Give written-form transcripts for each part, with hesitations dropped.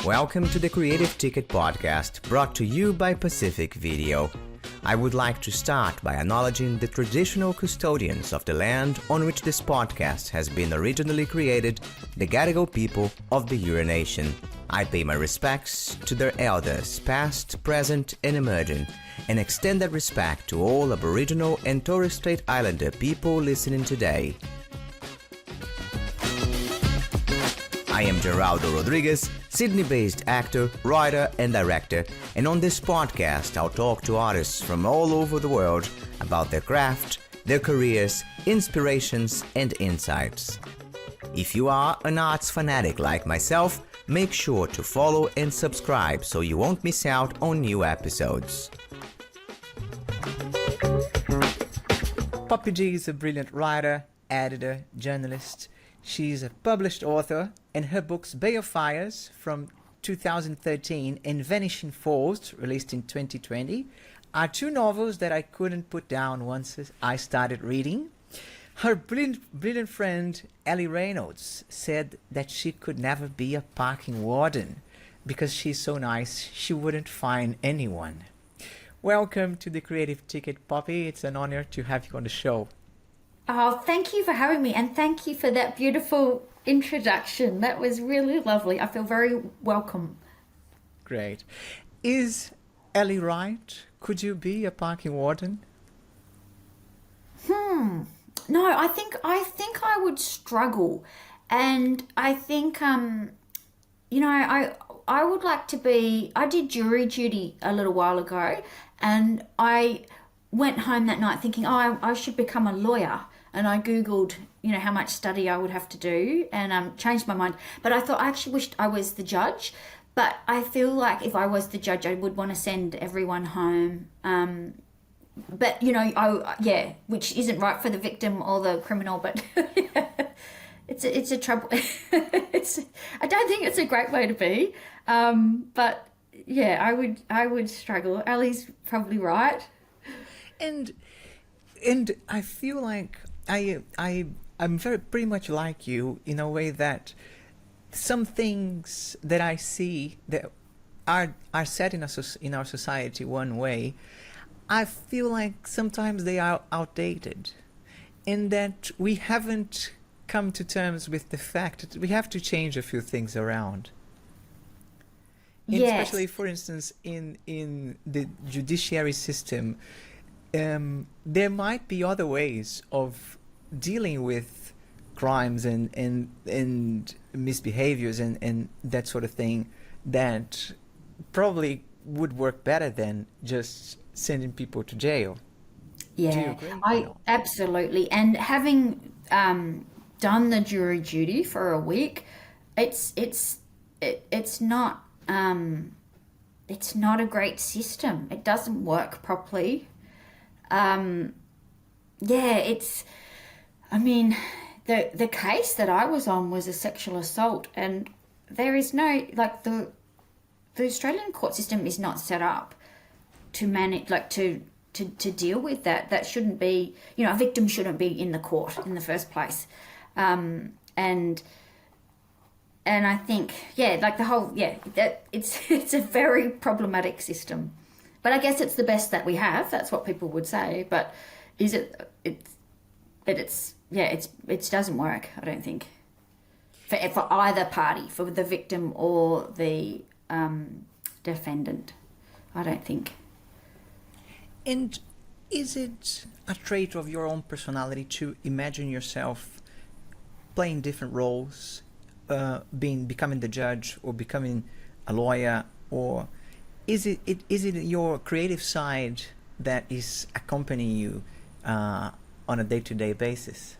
Welcome to the Creative Ticket Podcast, brought to you by Pacific Video. I would like to start by acknowledging the traditional custodians of the land on which this podcast has been originally created, the Gadigal people of the Eora Nation. I pay my respects to their elders, past, present, and emerging, and extend that respect to all Aboriginal and Torres Strait Islander people listening today. I am Geraldo Rodriguez, Sydney-based actor, writer, and director, and on this podcast I'll talk to artists from all over the world about their craft, their careers, inspirations, and insights. If you are an arts fanatic like myself, make sure to follow and subscribe so you won't miss out on new episodes. Poppy G is a brilliant writer, editor, journalist. She's a published author, and her books Bay of Fires from 2013 and Vanishing Falls, released in 2020, are two novels that I couldn't put down once I started reading. Her brilliant friend Allie Reynolds said that she could never be a parking warden because she's so nice she wouldn't fine anyone. Welcome to the Creative Ticket, Poppy. It's an honor to have you on the show. Oh, thank you for having me, and thank you for that beautiful introduction. That was really lovely. I feel very welcome. Great. Is Ellie right? Could you be a parking warden? No, I think I would struggle, and I think I would like to be. I did jury duty a little while ago, and I went home that night thinking, I should become a lawyer. And I Googled, how much study I would have to do, and changed my mind. But I thought I actually wished I was the judge. But I feel like if I was the judge, I would want to send everyone home. But which isn't right for the victim or the criminal. But it's a trouble. I don't think it's a great way to be. But yeah, I would struggle. Allie's probably right. And I feel like I'm pretty much like you in a way that some things that I see that are set in our society one way, I feel like sometimes they are outdated, and that we haven't come to terms with the fact that we have to change a few things around. Yes. Especially, for instance, in the judiciary system. There might be other ways of dealing with crimes and misbehaviors and that sort of thing that probably would work better than just sending people to jail. Yeah, do you agree? I absolutely. And having done the jury duty for a week, it's not a great system. It doesn't work properly. The case that I was on was a sexual assault, and there is no, the Australian court system is not set up to manage, to deal with that. That shouldn't be, a victim shouldn't be in the court in the first place. And I think, that it's a very problematic system. But I guess it's the best that we have. That's what people would say. But is it? It doesn't work. I don't think for either party, for the victim or the defendant. I don't think. And is it a trait of your own personality to imagine yourself playing different roles, becoming the judge or becoming a lawyer, or is it your creative side that is accompanying you on a day-to-day basis?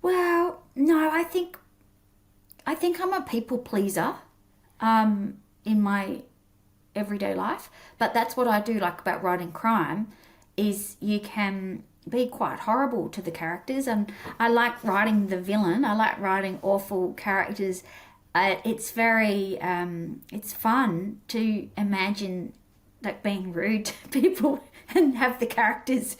Well, no, I think I'm a people pleaser in my everyday life, but that's what I do like about writing crime, is you can be quite horrible to the characters, and I like writing the villain. I like writing awful characters. It's very it's fun to imagine like being rude to people and have the characters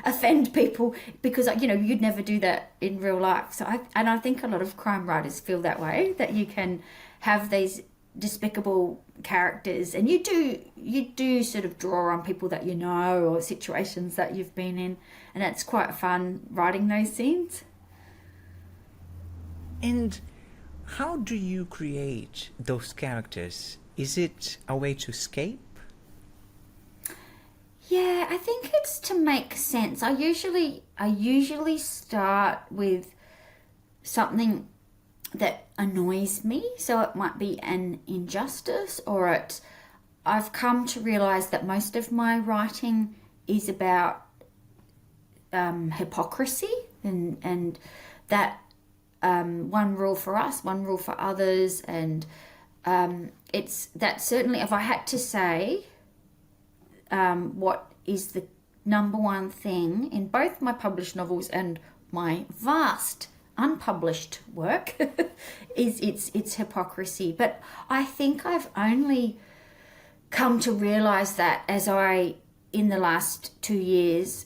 offend people, because you'd never do that in real life. So I think a lot of crime writers feel that way, that you can have these despicable characters, and you do sort of draw on people that or situations that you've been in, and it's quite fun writing those scenes. And how do you create those characters? Is it a way to escape? Yeah, I think it's to make sense. I usually start with something that annoys me. So it might be an injustice, or I've come to realize that most of my writing is about hypocrisy, and that one rule for us, one rule for others, and it's that certainly, if I had to say what is the number one thing in both my published novels and my vast unpublished work, is it's hypocrisy. But I think I've only come to realize that in the last 2 years,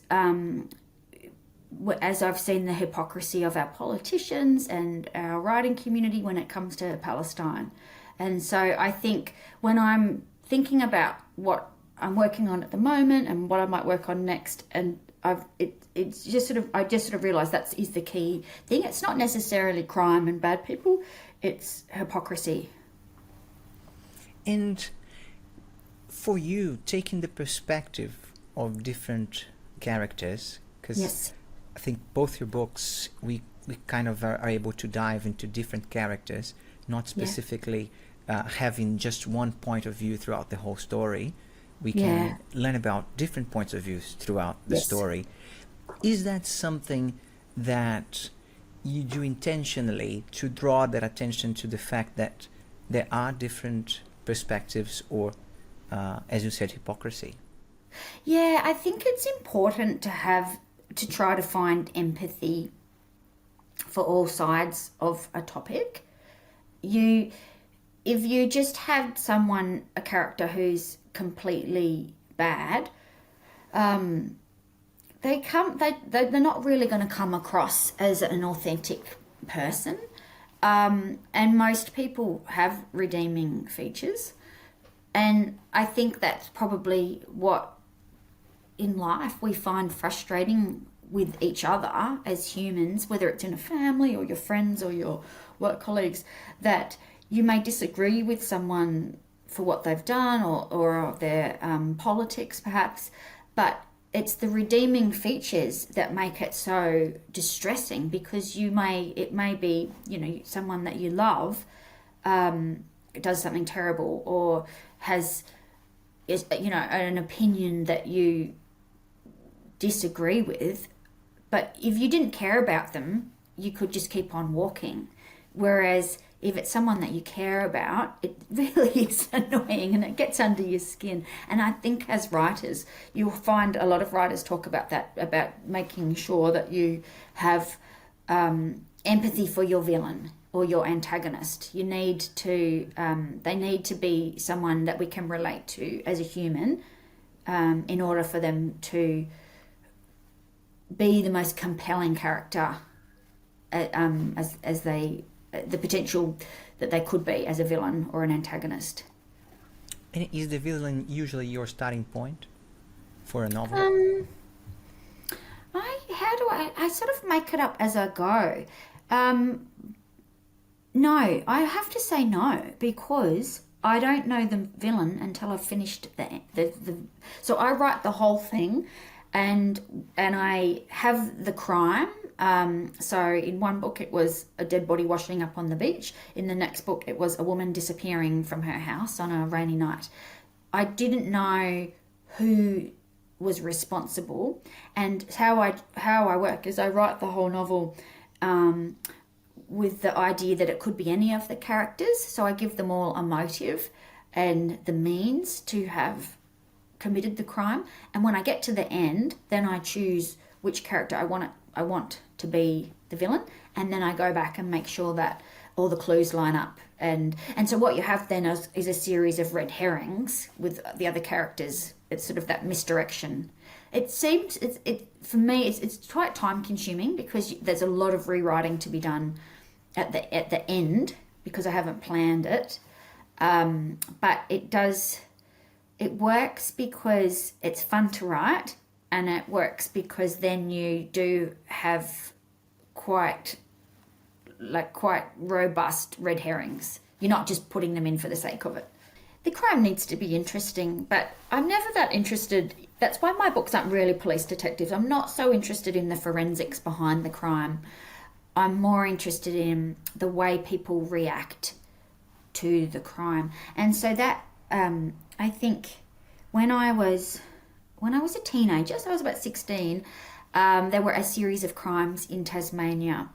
as I've seen the hypocrisy of our politicians and our writing community when it comes to Palestine. And so I think when I'm thinking about what I'm working on at the moment and what I might work on next, and I just sort of realised that is the key thing. It's not necessarily crime and bad people, it's hypocrisy. And for you, taking the perspective of different characters, because Yes. I think both your books, we kind of are able to dive into different characters, not specifically having just one point of view throughout the whole story. We can learn about different points of view throughout the story. Is that something that you do intentionally to draw that attention to the fact that there are different perspectives, or, as you said, hypocrisy? Yeah, I think it's important to try to find empathy for all sides of a topic. If you just had a character who's completely bad, they're not really going to come across as an authentic person. And most people have redeeming features. And I think that's probably what in life we find frustrating with each other as humans, whether it's in a family or your friends or your work colleagues, that you may disagree with someone for what they've done or their politics perhaps, but it's the redeeming features that make it so distressing, because it may be someone that you love does something terrible or has an opinion that you disagree with, but if you didn't care about them, you could just keep on walking. Whereas if it's someone that you care about, it really is annoying and it gets under your skin. And I think as writers, you'll find a lot of writers talk about that, about making sure that you have empathy for your villain or your antagonist. You need to, they need to be someone that we can relate to as a human, in order for them to be the most compelling character, as the potential that they could be as a villain or an antagonist. And is the villain usually your starting point for a novel? I sort of make it up as I go. No, I have to say no, because I don't know the villain until I've finished so I write the whole thing, and I have the crime. So in one book it was a dead body washing up on the beach. In the next book it was a woman disappearing from her house on a rainy night. I didn't know who was responsible, and how I work is I write the whole novel with the idea that it could be any of the characters. So I give them all a motive and the means to have committed the crime, and when I get to the end, then I choose which character I want to be the villain, and then I go back and make sure that all the clues line up And so what you have then is a series of red herrings with the other characters. It's sort of that misdirection. It seems for me it's quite time consuming because there's a lot of rewriting to be done at the end because I haven't planned it. But it works because it's fun to write, and it works because then you do have quite robust red herrings. You're not just putting them in for the sake of it. The crime needs to be interesting, but I'm never that interested. That's why my books aren't really police detectives. I'm not so interested in the forensics behind the crime. I'm more interested in the way people react to the crime. And so that, I think when I was a teenager, so I was about 16, there were a series of crimes in Tasmania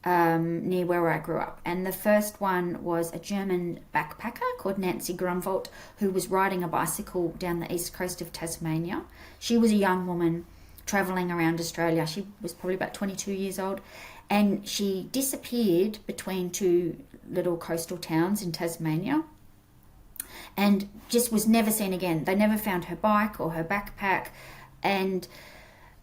near where I grew up. And the first one was a German backpacker called Nancy Grunwald, who was riding a bicycle down the east coast of Tasmania. She was a young woman travelling around Australia. She was probably about 22 years old. And she disappeared between two little coastal towns in Tasmania and just was never seen again. They never found her bike or her backpack. And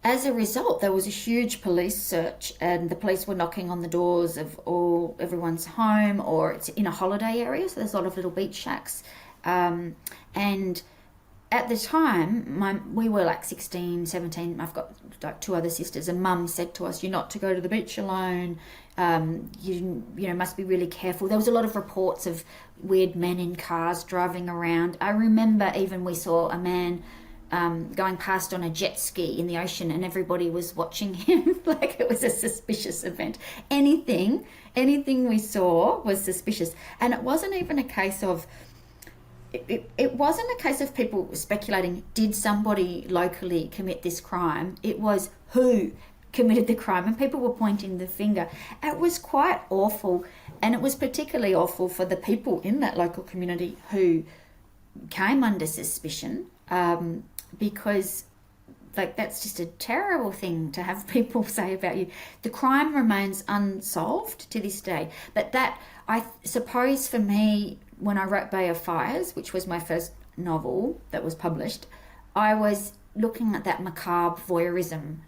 as a result, there was a huge police search, and the police were knocking on the doors of everyone's home, or it's in a holiday area, so there's a lot of little beach shacks. And at the time, we were like 16, 17. I've got like two other sisters, and Mum said to us, "You're not to go to the beach alone. You must be really careful." There was a lot of reports of weird men in cars driving around. I remember even we saw a man going past on a jet ski in the ocean, and everybody was watching him like it was a suspicious event. Anything we saw was suspicious, and it wasn't even a case of it wasn't a case of people speculating, did somebody locally commit this crime? It was who committed the crime, and people were pointing the finger. It was quite awful, and it was particularly awful for the people in that local community who came under suspicion, because that's just a terrible thing to have people say about you. The crime remains unsolved to this day. But that, I suppose for me, when I wrote Bay of Fires, which was my first novel that was published, I was looking at that macabre voyeurism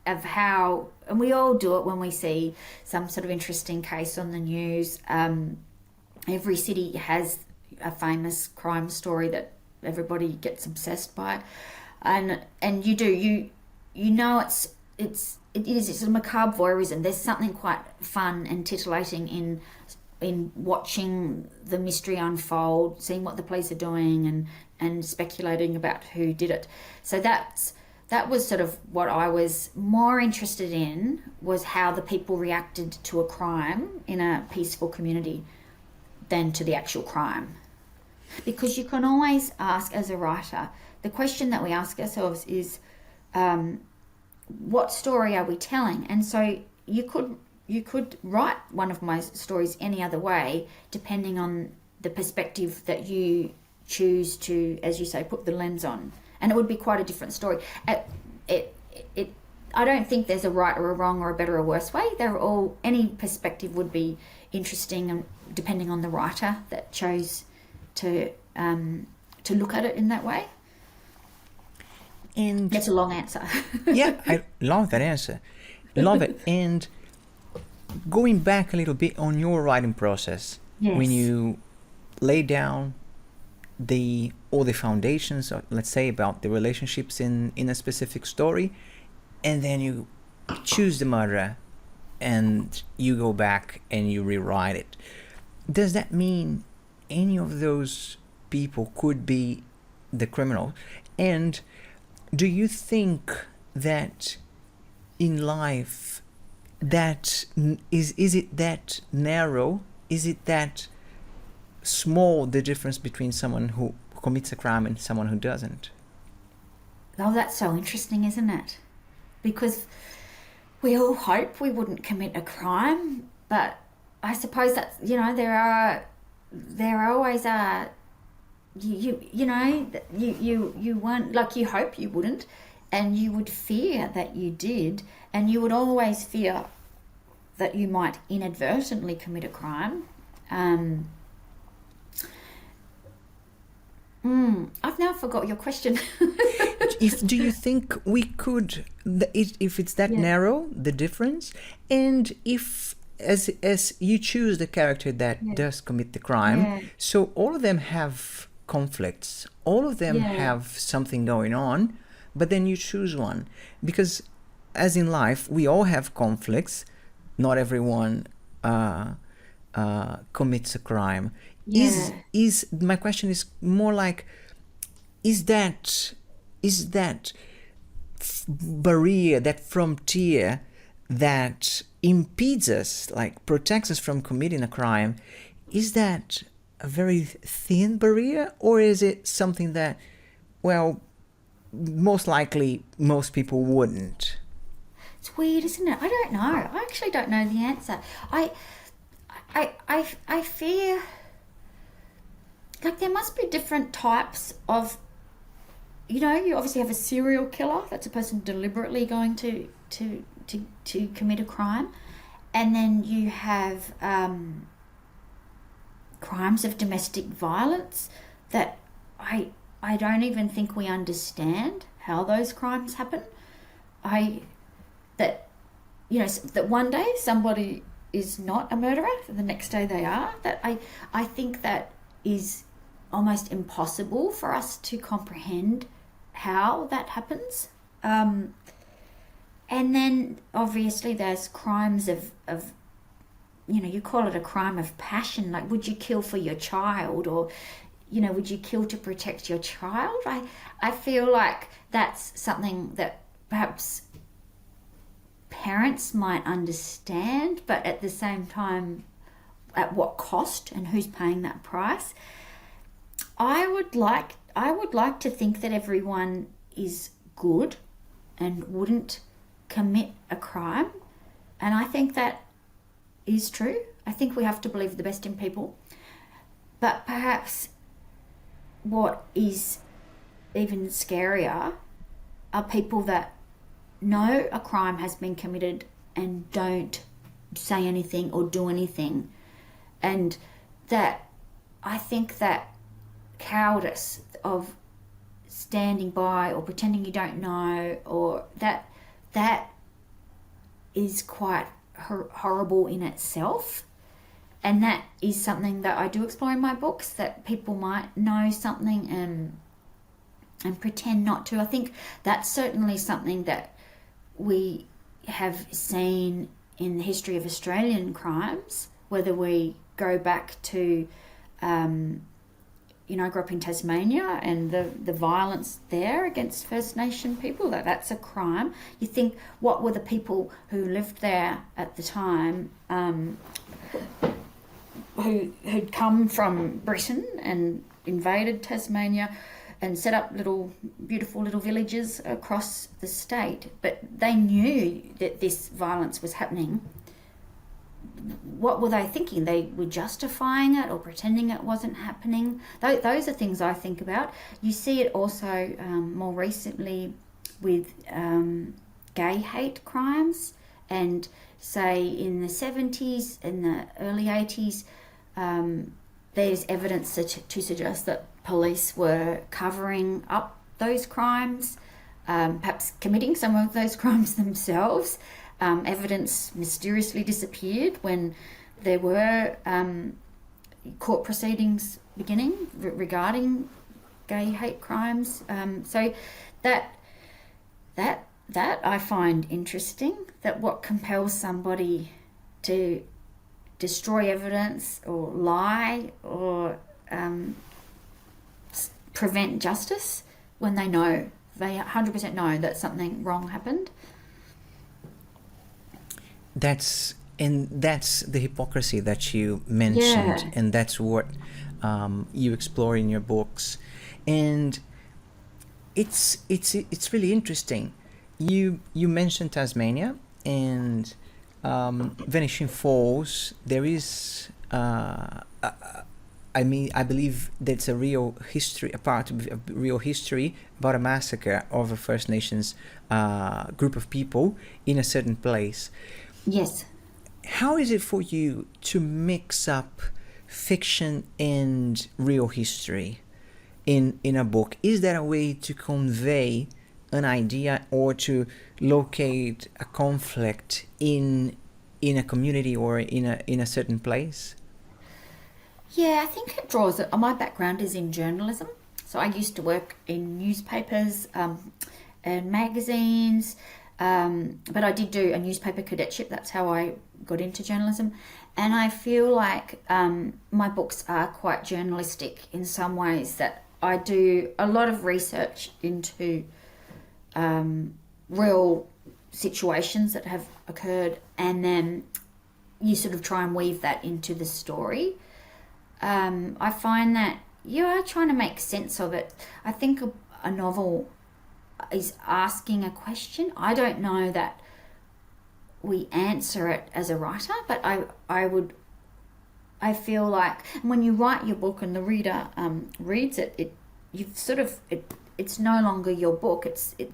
of how, and we all do it when we see some sort of interesting case on the news. Every city has a famous crime story that everybody gets obsessed by, and it's a macabre voyeurism. There's something quite fun and titillating in watching the mystery unfold, seeing what the police are doing, and speculating about who did it. So that was sort of what I was more interested in, was how the people reacted to a crime in a peaceful community than to the actual crime. Because you can always ask, as a writer, the question that we ask ourselves is, what story are we telling? And so you could write one of my stories any other way, depending on the perspective that you choose to, as you say, put the lens on. And it would be quite a different story. I don't think there's a right or a wrong or a better or worse way. Any perspective would be interesting, and depending on the writer that chose to look at it in that way. And that's a long answer. Yeah, I love that answer. Love it. And going back a little bit on your writing process, yes. When you lay down all the foundations, let's say, about the relationships in a specific story, and then you choose the murderer and you go back and you rewrite it, does that mean any of those people could be the criminal? And do you think that in life, that is it that narrow? Is it that small, the difference between someone who commits a crime and someone who doesn't? Oh, that's so interesting, isn't it? Because we all hope we wouldn't commit a crime, but I suppose that's, there always are, you weren't, like, you hope you wouldn't, and you would fear that you did, and you would always fear that you might inadvertently commit a crime. I've now forgot your question. Do you think we could, if it's that Yeah. narrow, the difference, and if as you choose the character that Yeah. does commit the crime, Yeah. so all of them have conflicts, all of them Yeah. have something going on, but then you choose one, because as in life we all have conflicts. Not everyone commits a crime. Yeah. Is my question is more like, is that barrier, that frontier that impedes us, like protects us from committing a crime, is that a very thin barrier, or is it something that, well, most likely most people wouldn't? It's weird, isn't it? I don't know. I actually don't know the answer. I fear like there must be different types of, you obviously have a serial killer. That's a person deliberately going to commit a crime, and then you have crimes of domestic violence that I don't even think we understand how those crimes happen. That one day somebody is not a murderer, the next day they are. That I think that is almost impossible for us to comprehend how that happens. And then obviously there's crimes of you call it a crime of passion. Like, would you kill for your child, or would you kill to protect your child? I feel like that's something that perhaps parents might understand, but at the same time, at what cost and who's paying that price? I would like to think that everyone is good and wouldn't commit a crime, and I think that is true. I think we have to believe the best in people, but perhaps what is even scarier are people that know a crime has been committed and don't say anything or do anything. And that, I think that cowardice of standing by or pretending you don't know, or that is quite horrible in itself. And that is something that I do explore in my books, that people might know something and pretend not to. I think that's certainly something that we have seen in the history of Australian crimes, whether we go back to, I grew up in Tasmania, and the violence there against First Nation people, that's a crime. You think, what were the people who lived there at the time, who'd come from Britain and invaded Tasmania and set up beautiful little villages across the state, but they knew that this violence was happening. What were they thinking? They were justifying it or pretending it wasn't happening. Those are things I think about. You see it also more recently with gay hate crimes, and say in the 70s and the early 80s, there's evidence to suggest that police were covering up those crimes, perhaps committing some of those crimes themselves. Evidence mysteriously disappeared when there were court proceedings beginning regarding gay hate crimes. So that I find interesting, that what compels somebody to destroy evidence or lie or prevent justice when they 100% know that something wrong happened. That's the hypocrisy that you mentioned, Yeah. and that's what you explore in your books, and it's really interesting. You mentioned Tasmania and Vanishing Falls. There is I believe that's a real history, a part of a real history about a massacre of a First Nations group of people in a certain place. Yes. How is it for you to mix up fiction and real history in a book? Is there a way to convey an idea or to locate a conflict in a community or in a certain place? Yeah, I think it draws. My background is in journalism, so I used to work in newspapers and magazines, but I did do a newspaper cadetship. That's how I got into journalism, and I feel like my books are quite journalistic in some ways. That I do a lot of research into real situations that have occurred, and then you sort of try and weave that into the story. I find that you are trying to make sense of it. I think a novel is asking a question. I don't know that we answer it as a writer, but I feel like when you write your book and the reader reads it, it's no longer your book.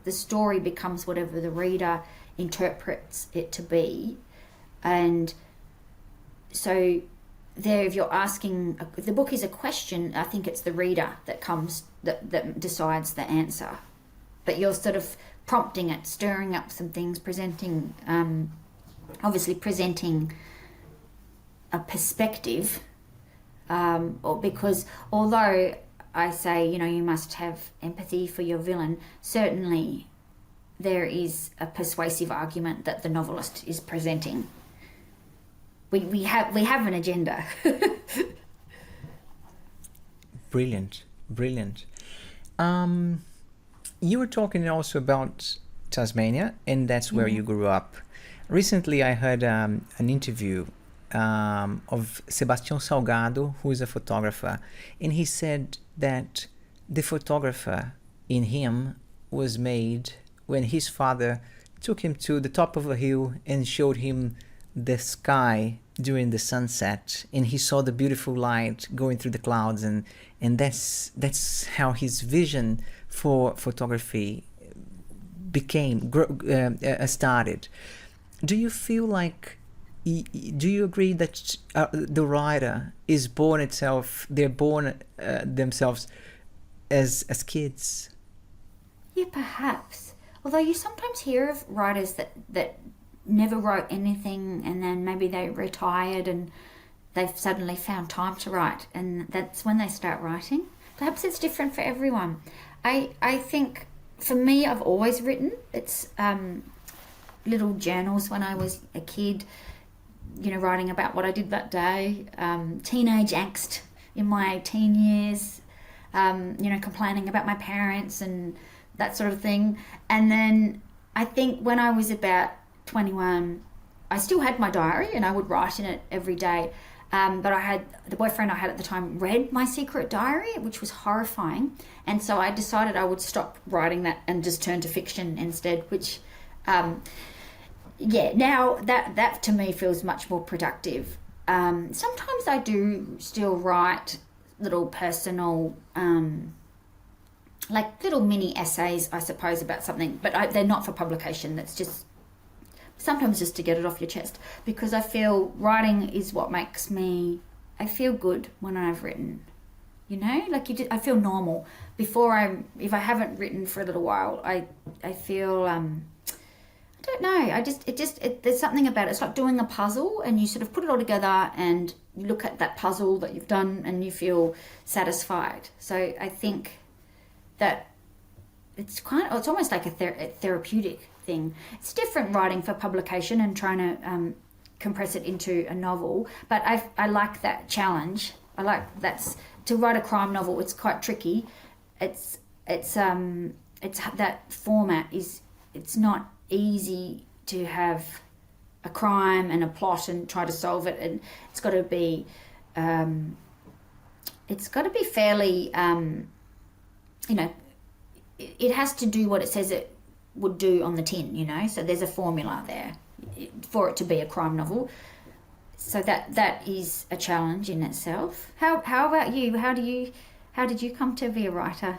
The story becomes whatever the reader interprets it to be, and so there, if you're asking, if the book is a question, I think it's the reader that decides the answer. But you're sort of prompting it, stirring up some things, presenting a perspective, or because although I say, you must have empathy for your villain, certainly there is a persuasive argument that the novelist is presenting. We have an agenda. Brilliant. You were talking also about Tasmania, and that's where you grew up. Recently, I heard an interview of Sebastião Salgado, who is a photographer, and he said that the photographer in him was made when his father took him to the top of a hill and showed him the sky during the sunset, and he saw the beautiful light going through the clouds, and that's how his vision for photography started. Do you feel like, do you agree that the writer is born itself, they're born themselves as kids? Yeah, perhaps. Although you sometimes hear of writers that never wrote anything, and then maybe they retired and they've suddenly found time to write, and that's when they start writing. Perhaps it's different for everyone. I think for me, I've always written. It's little journals when I was a kid, writing about what I did that day, teenage angst in my teen years, complaining about my parents and that sort of thing. And then I think when I was about 21, I still had my diary and I would write in it every day. But I had the boyfriend I had at the time read my secret diary, which was horrifying. And so I decided I would stop writing that and just turn to fiction instead, which, now that to me feels much more productive. Sometimes I do still write little personal, like little mini essays, I suppose, about something, but they're not for publication. That's just sometimes just to get it off your chest, because I feel writing is what makes me, I feel good when I've written, I feel normal. If I haven't written for a little while, I feel, I don't know, there's something about it. It's like doing a puzzle, and you sort of put it all together and you look at that puzzle that you've done and you feel satisfied. So I think that it's almost like a therapeutic thing. It's different writing for publication and trying to compress it into a novel, but I like that challenge. I like to write a crime novel. It's quite tricky. It's that format is, it's not easy to have a crime and a plot and try to solve it, and it's got to be fairly it has to do what it says it would do on the tin, so there's a formula there for it to be a crime novel. So that is a challenge in itself. How about you? How did you come to be a writer?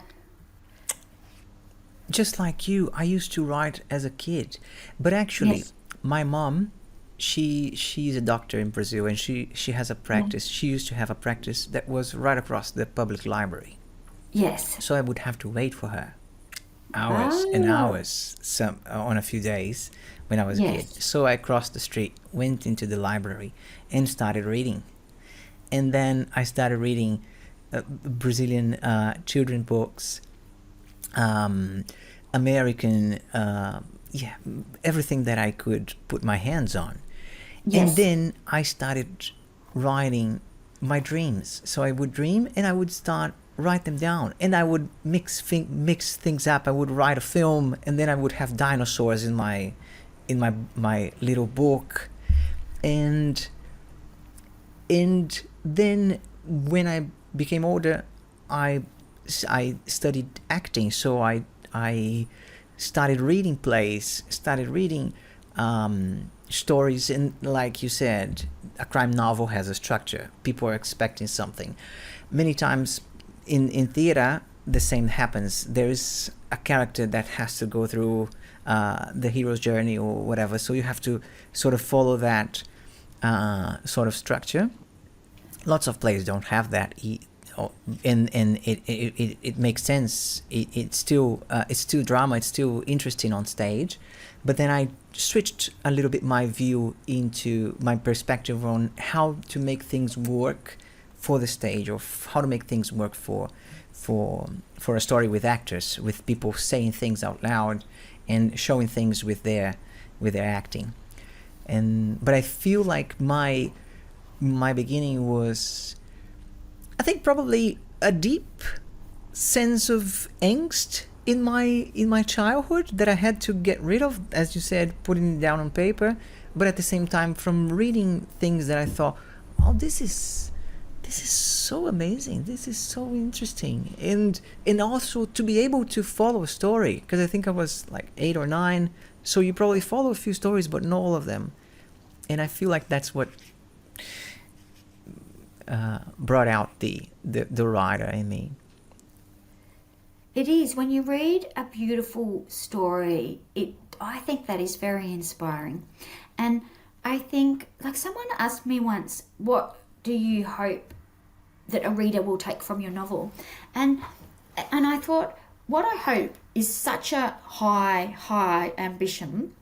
Just like you, I used to write as a kid, but actually, Yes. my mom she's a doctor in Brazil, and she has a practice. She used to have a practice that was right across the public library. Yes. So I would have to wait for her hours and hours on a few days when I was a kid. So I crossed the street, went into the library, and started reading. And then I started reading Brazilian children books, American, everything that I could put my hands on. And then I started writing my dreams. So I would dream and I would write them down, and I would mix things up. I would write a film, and then I would have dinosaurs in my little book, and then when I became older, I studied acting. So I started reading plays, started reading stories, and like you said, a crime novel has a structure. People are expecting something. Many times in theater, the same happens. There is a character that has to go through the hero's journey or whatever, so you have to sort of follow that sort of structure. Lots of plays don't have that, and it makes sense. It's still drama. It's still interesting on stage, but then I switched a little bit my view into my perspective on how to make things work for the stage, or how to make things work for a story with actors, with people saying things out loud and showing things with their acting. But I feel like my beginning was, I think, probably a deep sense of angst in my childhood that I had to get rid of, as you said, putting it down on paper. But at the same time, from reading things that I thought, oh, this is so amazing, this is so interesting, and also to be able to follow a story, because I think I was like 8 or 9, so you probably follow a few stories but not all of them, and I feel like that's what brought out the writer in me. It is. When you read a beautiful story, I think that is very inspiring. And I think, like, someone asked me once, what do you hope that a reader will take from your novel? And I thought, what I hope is such a high ambition,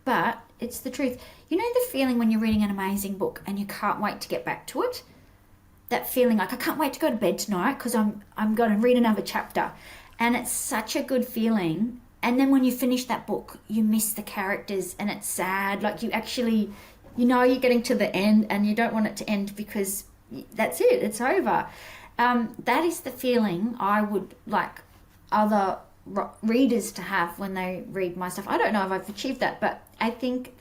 but it's the truth. You know the feeling when you're reading an amazing book and you can't wait to get back to it? That feeling like, I can't wait to go to bed tonight because I'm going to read another chapter. And it's such a good feeling. And then when you finish that book, you miss the characters and it's sad. Like, you actually, you're getting to the end and you don't want it to end because that's it, it's over. That is the feeling I would like other readers to have when they read my stuff. I don't know if I've achieved that, but I think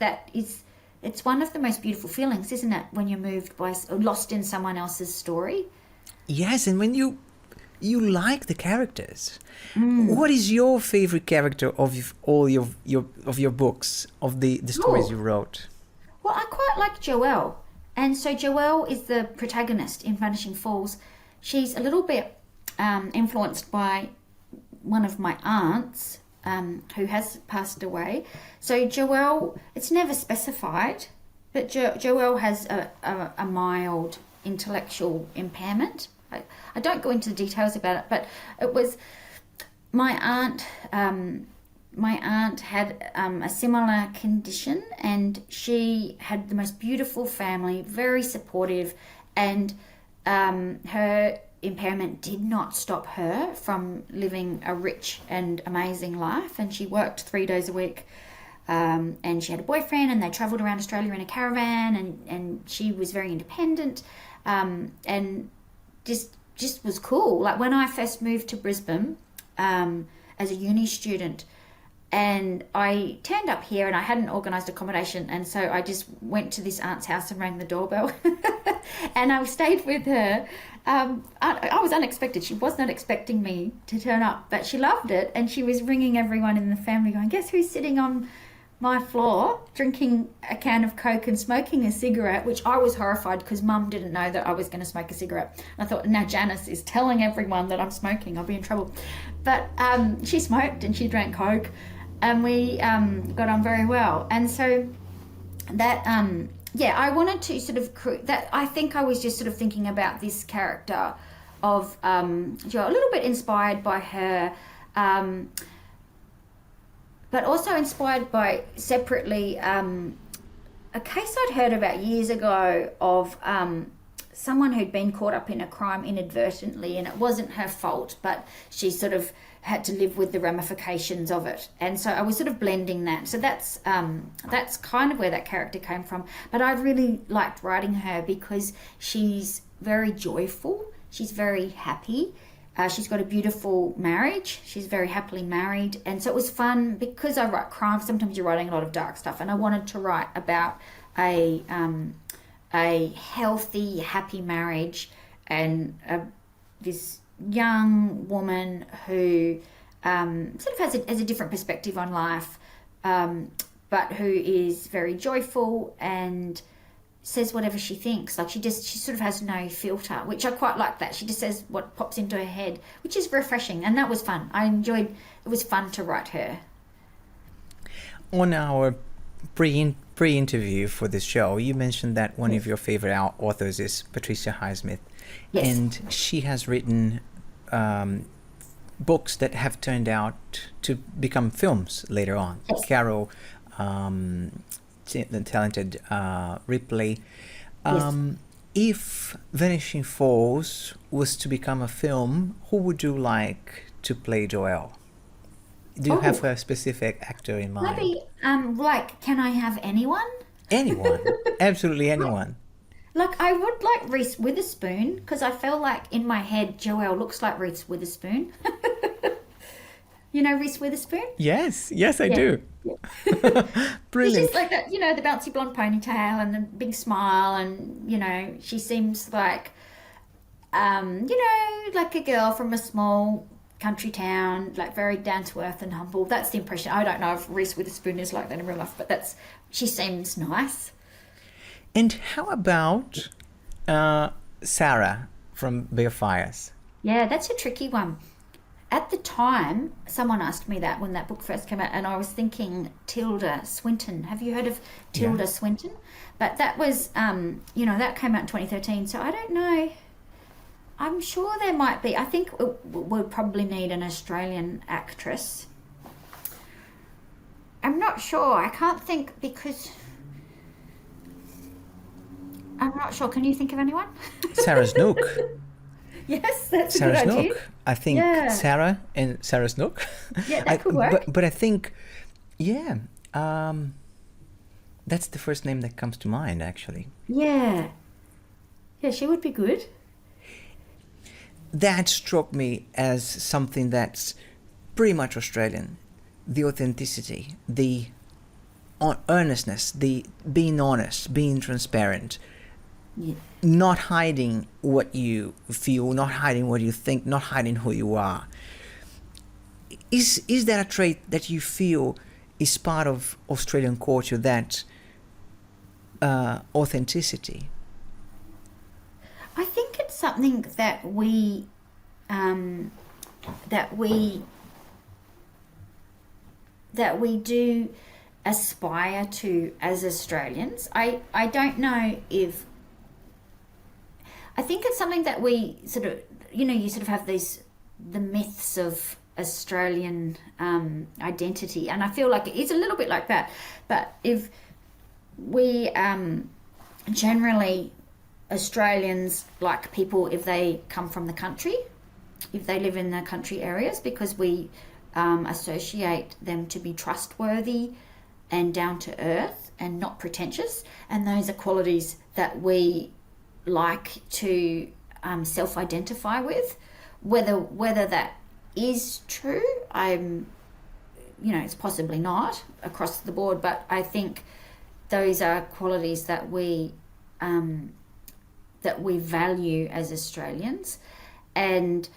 it's one of the most beautiful feelings, isn't it, when you're moved by, or lost in someone else's story? Yes, and when you like the characters. What is your favorite character of all your books, of the stories you wrote? Well, I quite like Joelle. And so Joelle is the protagonist in Vanishing Falls. She's a little bit influenced by one of my aunts who has passed away. So Joelle, it's never specified, but Joelle has a mild intellectual impairment. I don't go into the details about it, but it was my aunt. My aunt had a similar condition, and she had the most beautiful family, very supportive, and her impairment did not stop her from living a rich and amazing life. And she worked 3 days a week, and she had a boyfriend, and they travelled around Australia in a caravan, and she was very independent, and just was cool. Like, when I first moved to Brisbane as a uni student, and I turned up here and I hadn't organised accommodation, and so I just went to this aunt's house and rang the doorbell and I stayed with her. I was unexpected. She was not expecting me to turn up, but she loved it, and she was ringing everyone in the family going, guess who's sitting on my floor drinking a can of Coke and smoking a cigarette, which I was horrified because Mum didn't know that I was going to smoke a cigarette. I thought, now Janice is telling everyone that I'm smoking, I'll be in trouble. But she smoked and she drank Coke, and we got on very well. And so that yeah, I wanted to sort of that. I think I was just sort of thinking about this character of Jo, a little bit inspired by her, but also inspired by separately a case I'd heard about years ago of someone who'd been caught up in a crime inadvertently, and it wasn't her fault, but she sort of had to live with the ramifications of it. And so I was sort of blending that. So that's kind of where that character came from. But I really liked writing her because she's very joyful. She's very happy. She's got a beautiful marriage. She's very happily married. And so it was fun because I write crime. Sometimes you're writing a lot of dark stuff. And I wanted to write about a healthy, happy marriage and this young woman who sort of has a different perspective on life, but who is very joyful and says whatever she thinks. Like she sort of has no filter, which I quite like that. She just says what pops into her head, which is refreshing, and that was fun. I enjoyed. It was fun to write her. On our pre-interview for this show, you mentioned that one of your favorite authors is Patricia Highsmith. Yes. And she has written books that have turned out to become films later on. Yes. Carol, the talented Ripley. Yes. If Vanishing Falls was to become a film, who would you like to play Joelle? Do you have a specific actor in mind? Maybe, like, can I have anyone? Anyone. Absolutely anyone. Like, I would like Reese Witherspoon, because I feel like in my head, Joelle looks like Reese Witherspoon. You know Reese Witherspoon? Yes, I do. Yeah. Brilliant. She's like that, the bouncy blonde ponytail and the big smile, and, she seems like, like a girl from a small country town, like very down to earth and humble. That's the impression. I don't know if Reese Witherspoon is like that in real life, but she seems nice. And how about Sarah from Bay of Fires? Yeah, that's a tricky one. At the time, someone asked me that when that book first came out, and I was thinking Tilda Swinton. Have you heard of Tilda Swinton? But that was, that came out in 2013, so I don't know. I'm sure there might be. I think we'll probably need an Australian actress. I'm not sure. I can't think because... I'm not sure. Can you think of anyone? Sarah Snook. Yes, that's a Sarah good Snook. idea. I think Sarah and Sarah Snook. Yeah, that could work. But I think, that's the first name that comes to mind, actually. Yeah. Yeah, she would be good. That struck me as something that's pretty much Australian. The authenticity, the earnestness, the being honest, being transparent. Yeah. Not hiding what you feel, not hiding what you think, not hiding who you are. Is that a trait that you feel is part of Australian culture, that authenticity? I think it's something that we do aspire to as Australians. I don't know if... I think it's something that we sort of, you sort of have the myths of Australian identity, and I feel like it is a little bit like that. But if we generally, Australians like people if they come from the country, if they live in the country areas, because we associate them to be trustworthy and down to earth and not pretentious, and those are qualities that we like to self-identify with. Whether that is true, it's possibly not across the board, but I think those are qualities that we value as Australians. And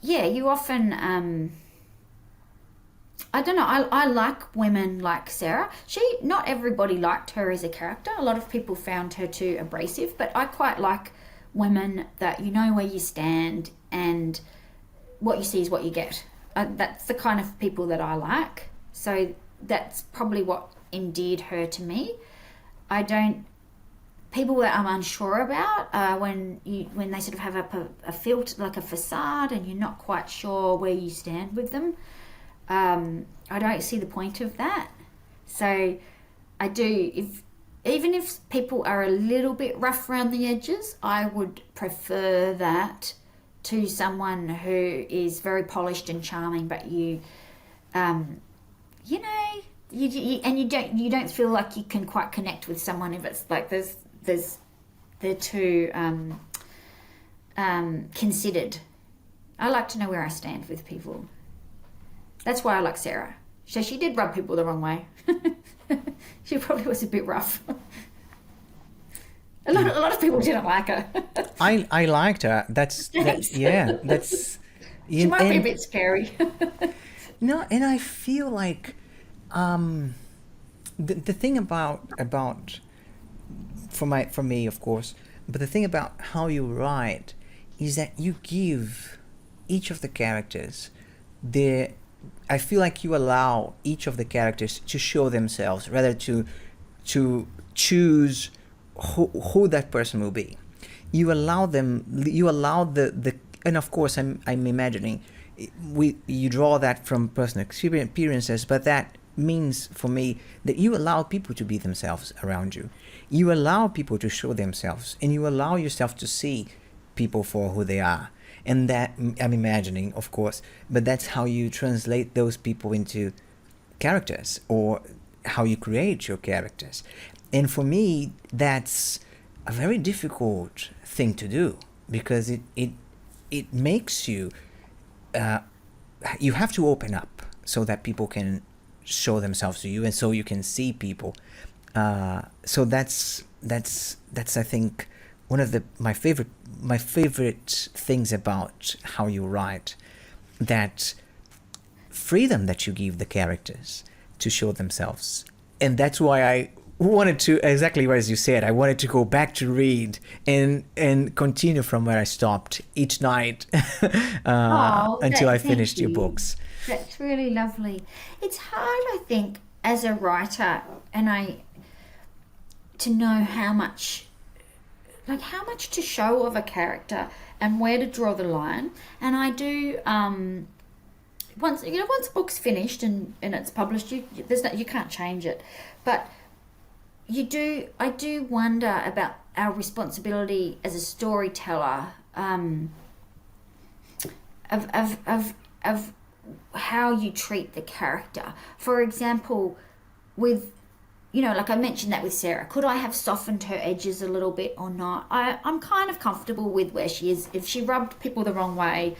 you often I don't know, I like women like Sarah. Not everybody liked her as a character. A lot of people found her too abrasive, but I quite like women that you know where you stand and what you see is what you get. That's the kind of people that I like. So that's probably what endeared her to me. I don't. People that I'm unsure about when they sort of have a filter, like a facade, and you're not quite sure where you stand with them. I don't see the point of that. So I do. Even if people are a little bit rough around the edges, I would prefer that to someone who is very polished and charming, but you don't feel like you can quite connect with someone if it's like they're too considered. I like to know where I stand with people. That's why I like Sarah. So she did rub people the wrong way. She probably was a bit rough. A lot of people didn't like her. I liked her. Yeah. She might be a bit scary. No, and I feel like the thing about for me, of course, but the thing about how you write is that you give each of the characters I feel like you allow each of the characters to show themselves rather to choose who that person will be. You allow the and of course I'm imagining you draw that from personal experiences, but that means for me that you allow people to be themselves around you. You allow people to show themselves, and you allow yourself to see people for who they are. And that, I'm imagining, of course, but that's how you translate those people into characters, or how you create your characters. And for me, that's a very difficult thing to do, because it makes you you have to open up so that people can show themselves to you, and so you can see people. So that's I think one of my favorite things about how you write, that freedom that you give the characters to show themselves. And that's why I wanted to, exactly as you said, I wanted to go back to read and continue from where I stopped each night until I finished your books. That's really lovely. It's hard, I think, as a writer, to know how much to show of a character and where to draw the line. And I do, once a book's finished and it's published, you can't change it. But I do wonder about our responsibility as a storyteller, of how you treat the character. For example, with, like I mentioned that with Sarah, could I have softened her edges a little bit or not? I'm kind of comfortable with where she is. If she rubbed people the wrong way,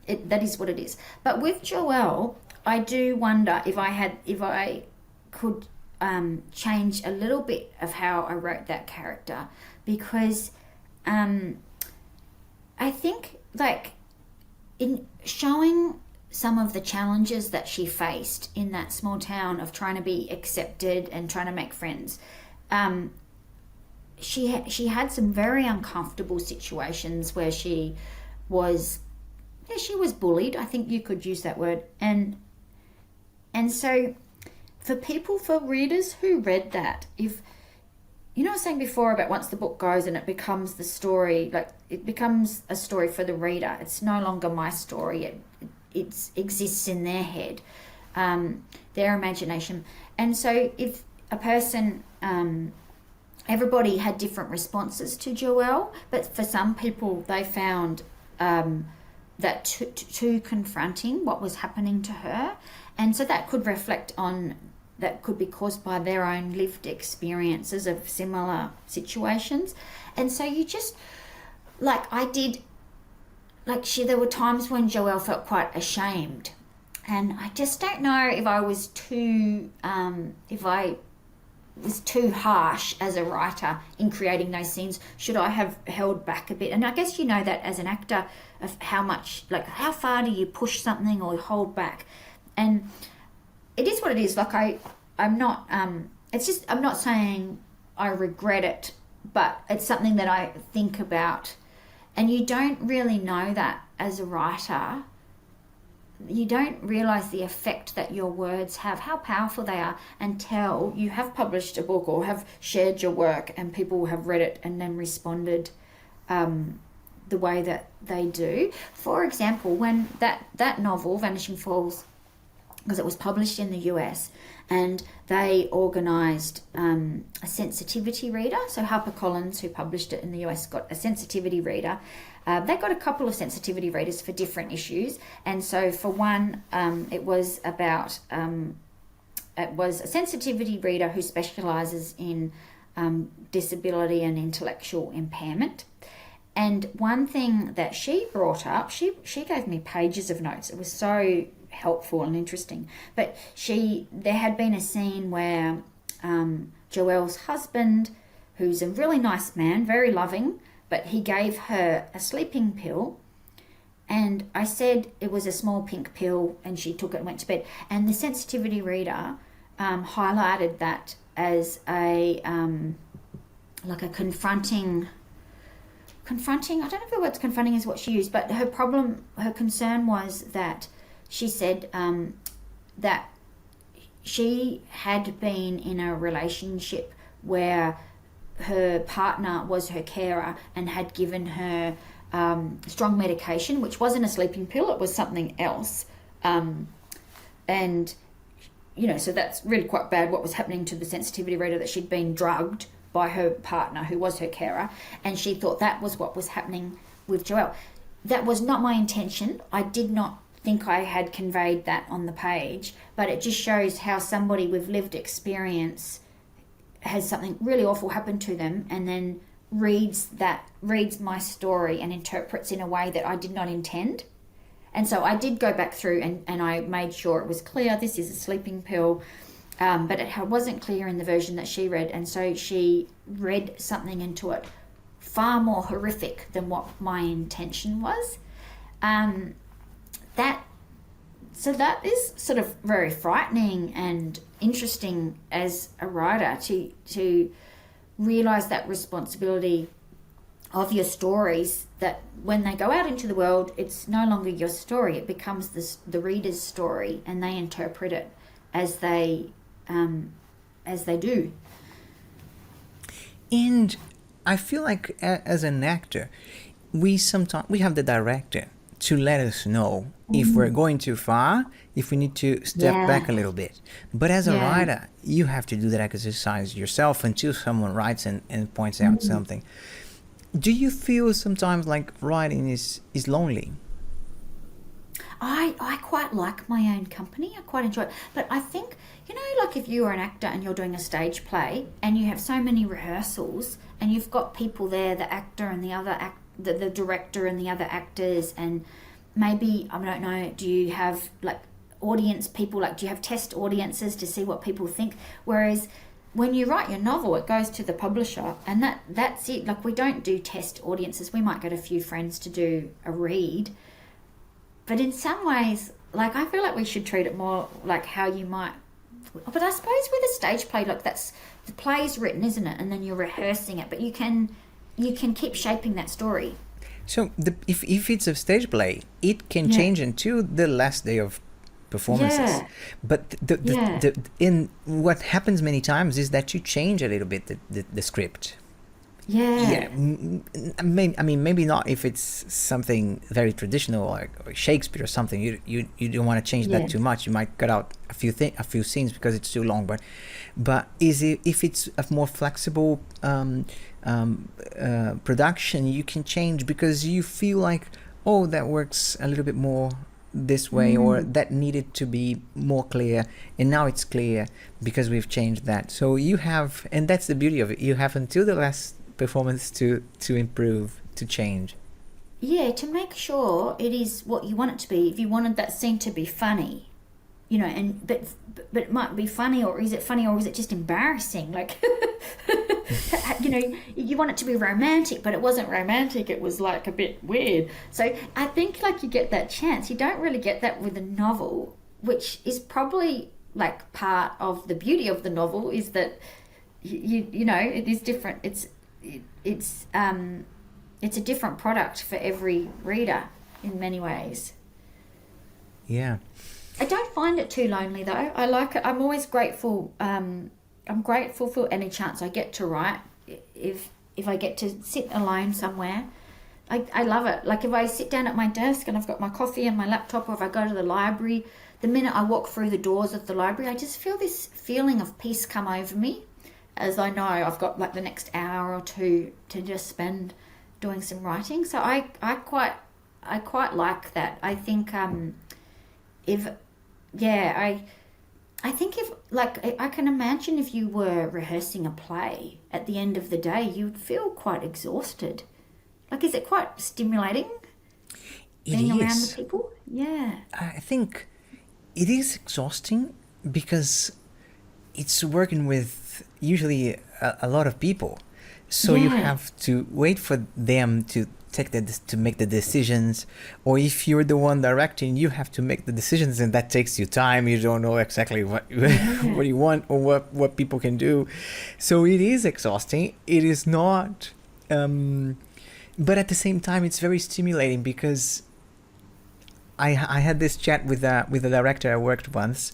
that is what it is. But with Joelle, I do wonder if I could change a little bit of how I wrote that character, because I think, like, in showing some of the challenges that she faced in that small town of trying to be accepted and trying to make friends, she had some very uncomfortable situations where she was bullied. I think you could use that word. And so for readers who read that, if I was saying before about once the book goes and it becomes the story, like it becomes a story for the reader. It's no longer my story. It exists in their head, their imagination. And so if a person, everybody had different responses to Joelle, but for some people they found that too confronting, what was happening to her. And so that could be caused by their own lived experiences of similar situations. And so you just, there were times when Joelle felt quite ashamed, and I just don't know if I was too harsh as a writer in creating those scenes. Should I have held back a bit? And I guess that as an actor, of how far do you push something or hold back? And it is what it is. I'm not saying I regret it, but it's something that I think about. And you don't really know that as a writer, you don't realize the effect that your words have, how powerful they are, until you have published a book or have shared your work and people have read it and then responded the way that they do. For example, when that novel, Vanishing Falls, because it was published in the US, and they organised a sensitivity reader. So HarperCollins, who published it in the US, got a sensitivity reader. They got a couple of sensitivity readers for different issues. And so for one, it was a sensitivity reader who specialises in disability and intellectual impairment. And one thing that she brought up, she gave me pages of notes. It was so helpful and interesting. But there had been a scene where Joelle's husband, who's a really nice man, very loving, but he gave her a sleeping pill. And I said it was a small pink pill, and she took it and went to bed. And the sensitivity reader highlighted that as a like a confronting, I don't know if the word confronting is what she used, but her concern was that she said that she had been in a relationship where her partner was her carer and had given her strong medication, which wasn't a sleeping pill, it was something else. And, so that's really quite bad what was happening to the sensitivity reader, that she'd been drugged by her partner who was her carer, and she thought that was what was happening with Joelle. That was not my intention. I did not think I had conveyed that on the page, but it just shows how somebody with lived experience has something really awful happen to them and then reads my story and interprets in a way that I did not intend. And so I did go back through and I made sure it was clear this is a sleeping pill, but it wasn't clear in the version that she read, and so she read something into it far more horrific than what my intention was. So that is sort of very frightening and interesting as a writer to realise that responsibility of your stories, that when they go out into the world, it's no longer your story, it becomes the reader's story, and they interpret it as they do. And I feel like as an actor, we have the director to let us know if we're going too far, if we need to step back a little bit. But as a writer, you have to do that exercise yourself until someone writes and points out something. Do you feel sometimes like writing is lonely? I quite like my own company. I quite enjoy it. But I think, like if you are an actor and you're doing a stage play and you have so many rehearsals and you've got people there, the actor and the other the director and the other actors, and maybe, I don't know, do you have like audience people, like do you have test audiences to see what people think? Whereas when you write your novel, it goes to the publisher and that's it. Like we don't do test audiences. We might get a few friends to do a read. But in some ways, like I feel like we should treat it more like how you might. But I suppose with a stage play, like that's the play's written, isn't it? And then you're rehearsing it, but you can keep shaping that story. So if it's a stage play, it can change into the last day of performances. Yeah. But in what happens many times is that you change a little bit the script. Yeah. Maybe not if it's something very traditional like Shakespeare or something. You don't want to change that too much. You might cut out a few scenes because it's too long. But if it's a more flexible production, you can change because you feel like, oh, that works a little bit more this way, or that needed to be more clear, and now it's clear because we've changed that. So you have, and that's the beauty of it. You have until the last performance to improve, to change. Yeah, to make sure it is what you want it to be. If you wanted that scene to be funny, but it might be funny, or is it funny, or is it just embarrassing? Like, you want it to be romantic, but it wasn't romantic. It was like a bit weird. So I think like you get that chance. You don't really get that with a novel, which is probably like part of the beauty of the novel is that it is different. It's a different product for every reader in many ways. Yeah. I don't find it too lonely though. I like it. I'm always grateful. I'm grateful for any chance I get to write. If I get to sit alone somewhere, I love it. Like if I sit down at my desk and I've got my coffee and my laptop, or if I go to the library, the minute I walk through the doors of the library, I just feel this feeling of peace come over me, as I know I've got like the next hour or two to just spend doing some writing. So I quite like that. I think if yeah, I think if, like, I can imagine if you were rehearsing a play at the end of the day, you'd feel quite exhausted. Like, is it quite stimulating being around the people? Yeah. I think it is exhausting because it's working with usually a lot of people. So you have to wait for them to make the decisions, or if you're the one directing, you have to make the decisions, and that takes you time. You don't know exactly what what you want or what people can do. So it is exhausting. It is not, but at the same time, it's very stimulating because I had this chat with a director I worked once,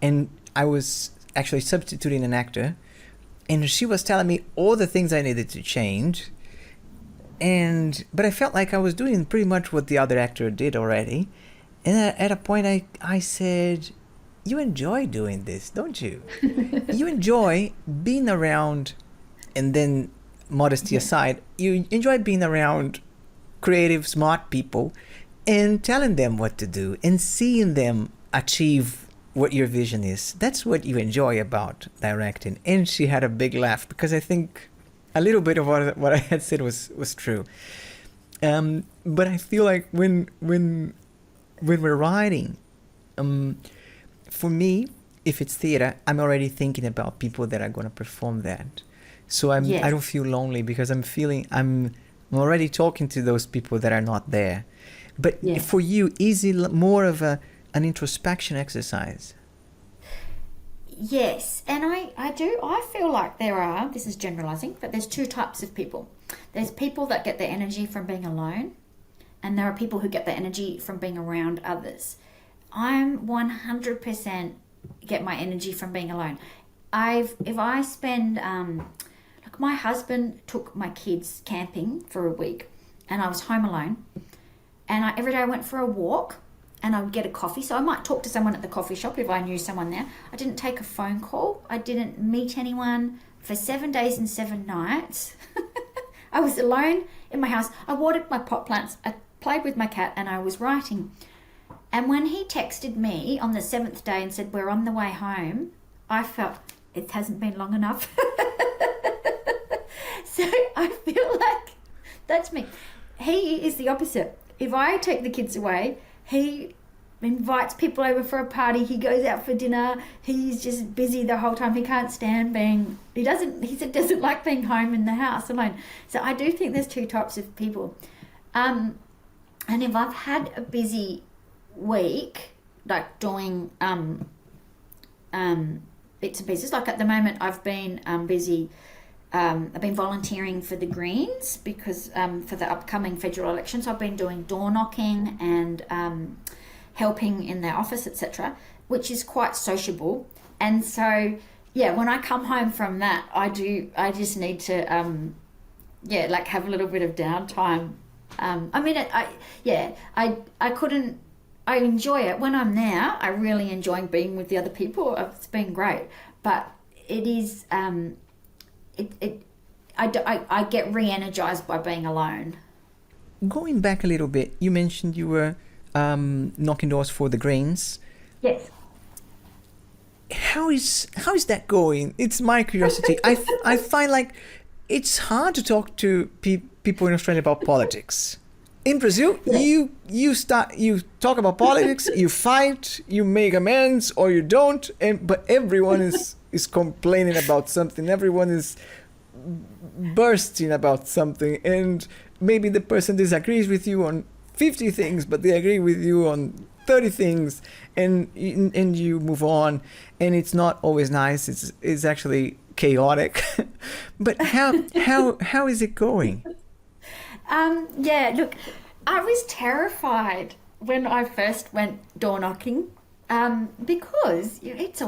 and I was actually substituting an actor, and she was telling me all the things I needed to change. But I felt like I was doing pretty much what the other actor did already. And at a point I said, you enjoy doing this, don't you? You enjoy being around, and then modesty aside, you enjoy being around creative, smart people and telling them what to do and seeing them achieve what your vision is. That's what you enjoy about directing. And she had a big laugh because I think a little bit of what I had said was true. But I feel like when we're writing, for me, if it's theater, I'm already thinking about people that are going to perform that. So I don't feel lonely because I'm already talking to those people that are not there. But for you, is it more of an introspection exercise? Yes, and I feel like this is generalizing, but there's two types of people. There's people that get their energy from being alone, and there are people who get their energy from being around others. I'm 100% get my energy from being alone. If I spend, like my husband took my kids camping for a week, and I was home alone, and every day I went for a walk, and I would get a coffee. So I might talk to someone at the coffee shop if I knew someone there. I didn't take a phone call. I didn't meet anyone for 7 days and 7 nights. I was alone in my house. I watered my pot plants. I played with my cat, and I was writing. And when he texted me on the 7th day and said, we're on the way home, I felt it hasn't been long enough. So I feel like that's me. He is the opposite. If I take the kids away, he invites people over for a party. He goes out for dinner. He's just busy the whole time. He can't stand he doesn't like being home in the house alone. So I do think there's two types of people. And if I've had a busy week, like doing bits and pieces, like at the moment I've been busy. I've been volunteering for the Greens because for the upcoming federal elections I've been doing door knocking and helping in their office, etc., which is quite sociable. And so when I come home from that, I just need to like have a little bit of downtime. I enjoy it when I'm there. I really enjoy being with the other people. It's been great, but it is I get re-energized by being alone. Going back a little bit, you mentioned you were knocking doors for the Greens. Yes. How is that going? It's my curiosity. I find like it's hard to talk to people in Australia about politics. In Brazil, you talk about politics, you fight, you make amends, or you don't. But everyone is complaining about something. Everyone is bursting about something, and maybe the person disagrees with you on 50 things, but they agree with you on 30 things, and you move on, and it's not always nice. It's actually chaotic. But how is it going? Look, I was terrified when I first went door knocking, because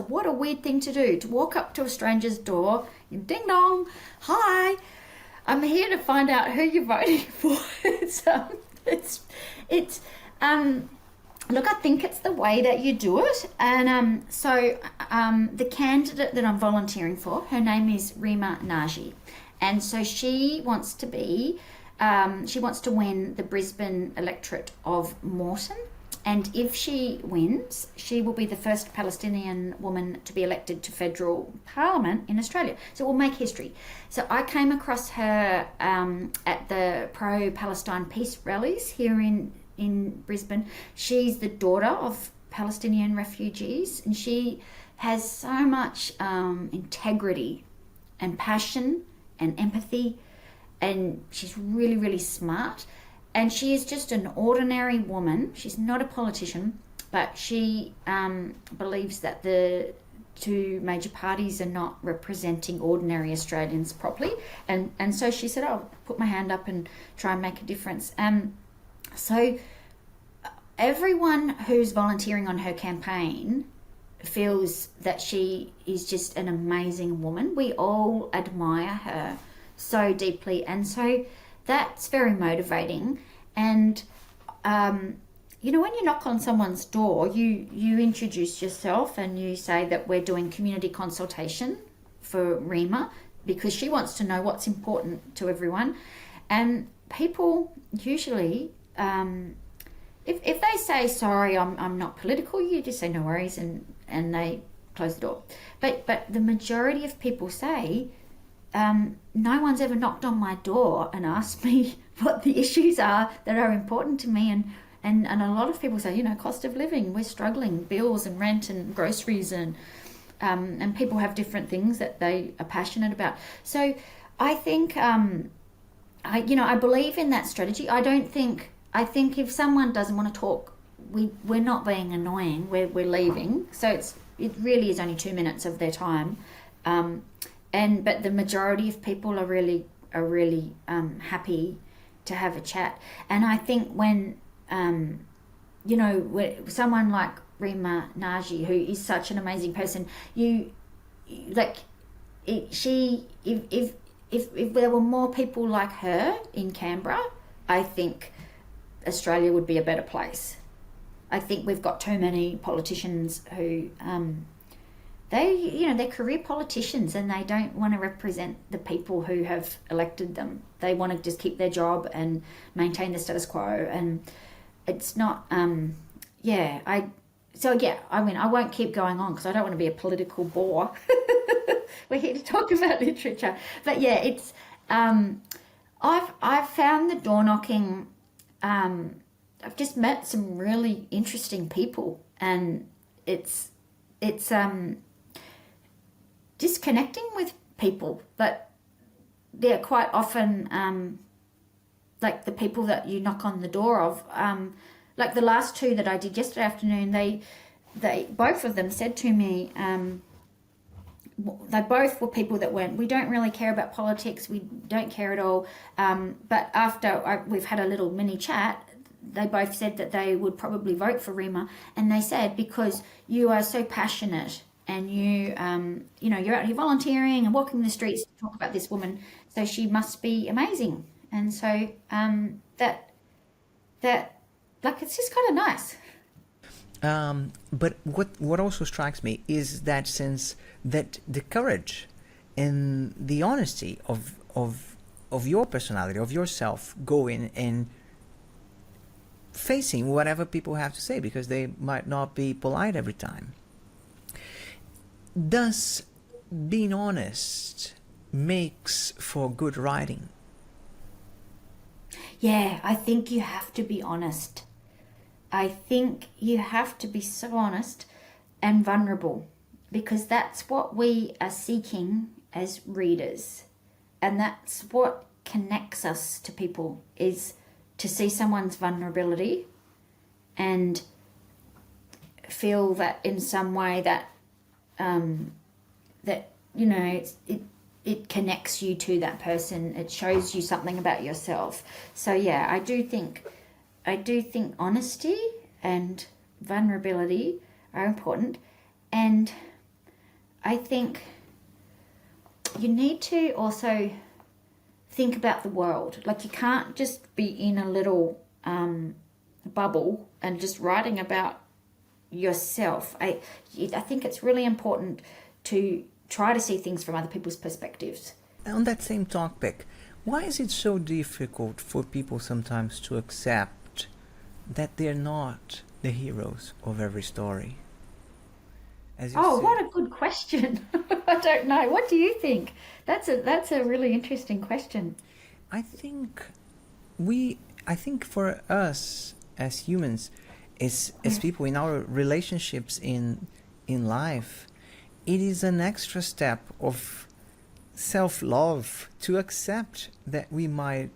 what a weird thing to do, to walk up to a stranger's door, ding dong, hi, I'm here to find out who you're voting for. Look, I think it's the way that you do it. And the candidate that I'm volunteering for, her name is Rima Naji. And so she wants to win the Brisbane electorate of Moreton. And if she wins, she will be the first Palestinian woman to be elected to federal parliament in Australia. So it will make history. So I came across her at the pro-Palestine peace rallies here in Brisbane. She's the daughter of Palestinian refugees, and she has so much integrity and passion and empathy, and she's really, really smart. And she is just an ordinary woman. She's not a politician, but she believes that the two major parties are not representing ordinary Australians properly. And so she said, I'll put my hand up and try and make a difference. So everyone who's volunteering on her campaign feels that she is just an amazing woman. We all admire her so deeply, and so that's very motivating. And when you knock on someone's door, you introduce yourself and you say that we're doing community consultation for Rima because she wants to know what's important to everyone. And people usually, if they say, sorry, I'm not political, you just say no worries, and they close the door. But the majority of people say, no one's ever knocked on my door and asked me what the issues are that are important to me. And a lot of people say, cost of living, we're struggling, bills and rent and groceries, and people have different things that they are passionate about. So I think, I believe in that strategy. I think if someone doesn't want to talk, we're not being annoying, we're leaving. So it really is only 2 minutes of their time. But the majority of people are really happy to have a chat. And I think when someone like Rima Naji, who is such an amazing person, if there were more people like her in Canberra, I think Australia would be a better place. I think we've got too many politicians who they're career politicians, and they don't want to represent the people who have elected them. They want to just keep their job and maintain the status quo, and it's not I won't keep going on because I don't want to be a political bore. We're here to talk about literature. But yeah, it's I've found the door knocking, I've just met some really interesting people, and it's just connecting with people, but they're quite often like the people that you knock on the door of. Like the last two that I did yesterday afternoon, they both of them said to me, they both were people that we don't really care about politics, we don't care at all. But after we've had a little mini chat, they both said that they would probably vote for Rima, and they said, because you are so passionate, and you're out here volunteering and walking the streets to talk about this woman, so she must be amazing. And so that it's just kind of nice. But what also strikes me is that sense that the courage and the honesty of your personality, of yourself, going and facing whatever people have to say, because they might not be polite every time. Thus, being honest makes for good writing. Yeah, I think you have to be honest. I think you have to be so honest and vulnerable, because that's what we are seeking as readers. And that's what connects us to people, is to see someone's vulnerability and feel that in some way that it connects you to that person. It shows you something about yourself. So yeah, I do think do think honesty and vulnerability are important, and I think you need to also think about the world. Like, you can't just be in a little bubble and just writing about yourself. I think it's really important to try to see things from other people's perspectives. On that same topic, why is it so difficult for people sometimes to accept that they're not the heroes of every story? As you said, What a good question. I don't know. What do you think? That's a really interesting question. I think I think for us as humans, as people in our relationships in life, it is an extra step of self-love to accept that we may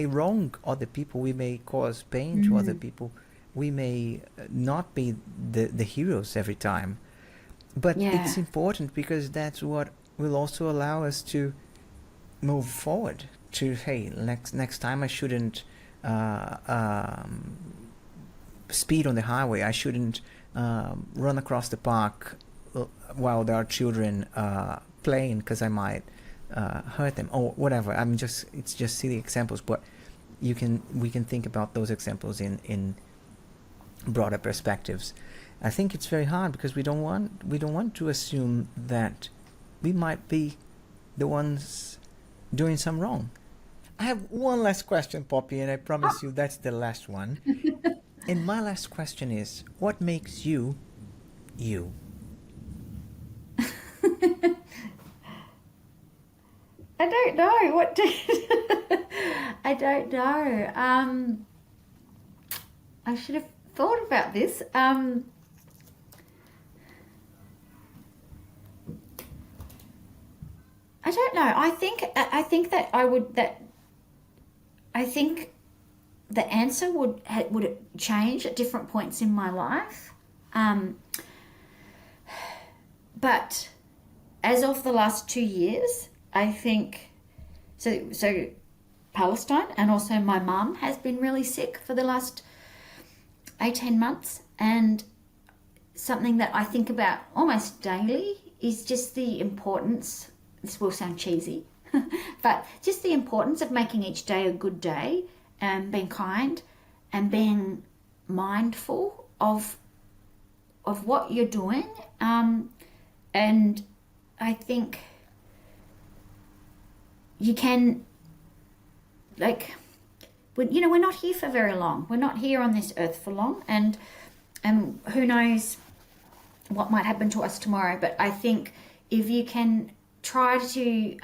wrong other people, we may cause pain to other people, we may not be the heroes every time. But Yeah. it's important because that's what will also allow us to move forward. To, hey, next time I shouldn't speed on the highway. I shouldn't run across the park while there are children playing, because I might hurt them or whatever. It's just silly examples, but we can think about those examples in broader perspectives. I think it's very hard because we don't want to assume that we might be the ones doing some wrong. I have one last question, Poppy, and I promise you that's the last one. And my last question is, what makes you, you? I don't know. What do I don't know. I should have thought about this. I don't know. I think the answer would change at different points in my life. But as of the last 2 years, I think so Palestine, and also my mum has been really sick for the last 18 months, and something that I think about almost daily is just the importance, this will sound cheesy, but just the importance of making each day a good day, and being kind and being mindful of what you're doing. And I think you can, like, we're not here for very long. We're not here on this earth for long, and who knows what might happen to us tomorrow. But I think if you can try to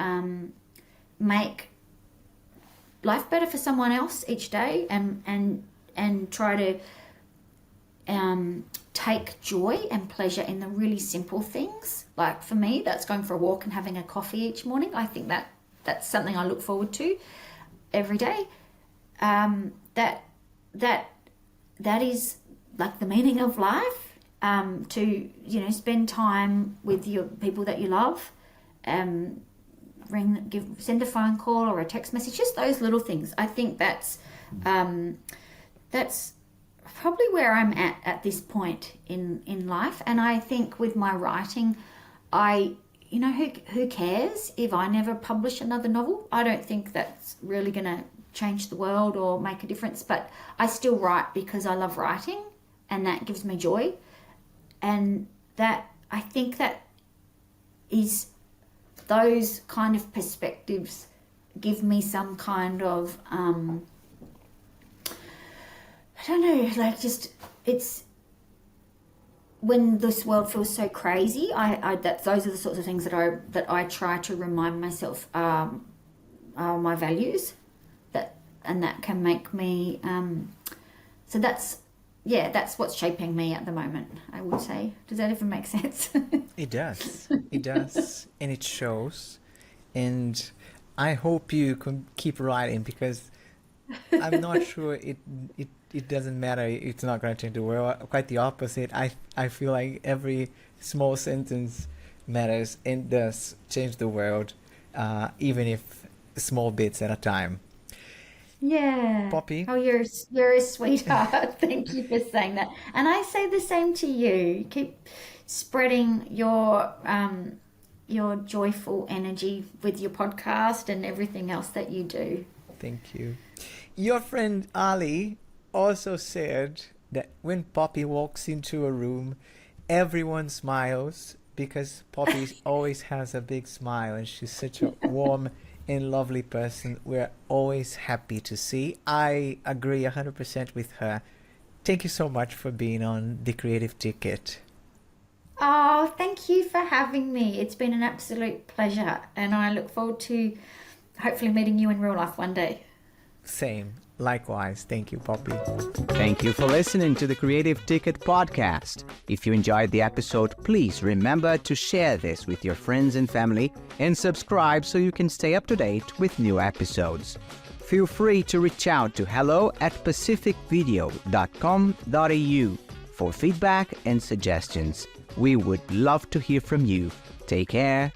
make life better for someone else each day, and try to take joy and pleasure in the really simple things. Like, for me, that's going for a walk and having a coffee each morning. I think that's something I look forward to every day. That is like the meaning of life. To spend time with your people that you love, send a phone call or a text message, just those little things. I think that's probably where I'm at this point in life. And I think with my writing, who cares if I never publish another novel? I don't think that's really going to change the world or make a difference, but I still write because I love writing, and that gives me joy. And that, I think that is, those kind of perspectives give me some kind of, I don't know, like, just, it's, when this world feels so crazy, those are the sorts of things that I try to remind myself are my values, and that can make me, so that's what's shaping me at the moment, I would say. Does that even make sense? It does. It does. And it shows. And I hope you can keep writing, because I'm not sure it doesn't matter. It's not going to change the world. Quite the opposite. I feel like every small sentence matters and does change the world, even if small bits at a time. Yeah. Poppy. Oh, you're a sweetheart. Thank you for saying that. And I say the same to you. Keep spreading your joyful energy with your podcast and everything else that you do. Thank you. Your friend Ali also said that when Poppy walks into a room, everyone smiles because Poppy always has a big smile and she's such a warm and lovely person we're always happy to see. I agree 100% with her. Thank you so much for being on The Creative Ticket. Oh, thank you for having me. It's been an absolute pleasure, and I look forward to hopefully meeting you in real life one day. Same. Likewise. Thank you, Poppy. Thank you for listening to the Creative Ticket podcast. If you enjoyed the episode, please remember to share this with your friends and family and subscribe so you can stay up to date with new episodes. Feel free to reach out to hello@pacificvideo.com.au for feedback and suggestions. We would love to hear from you. Take care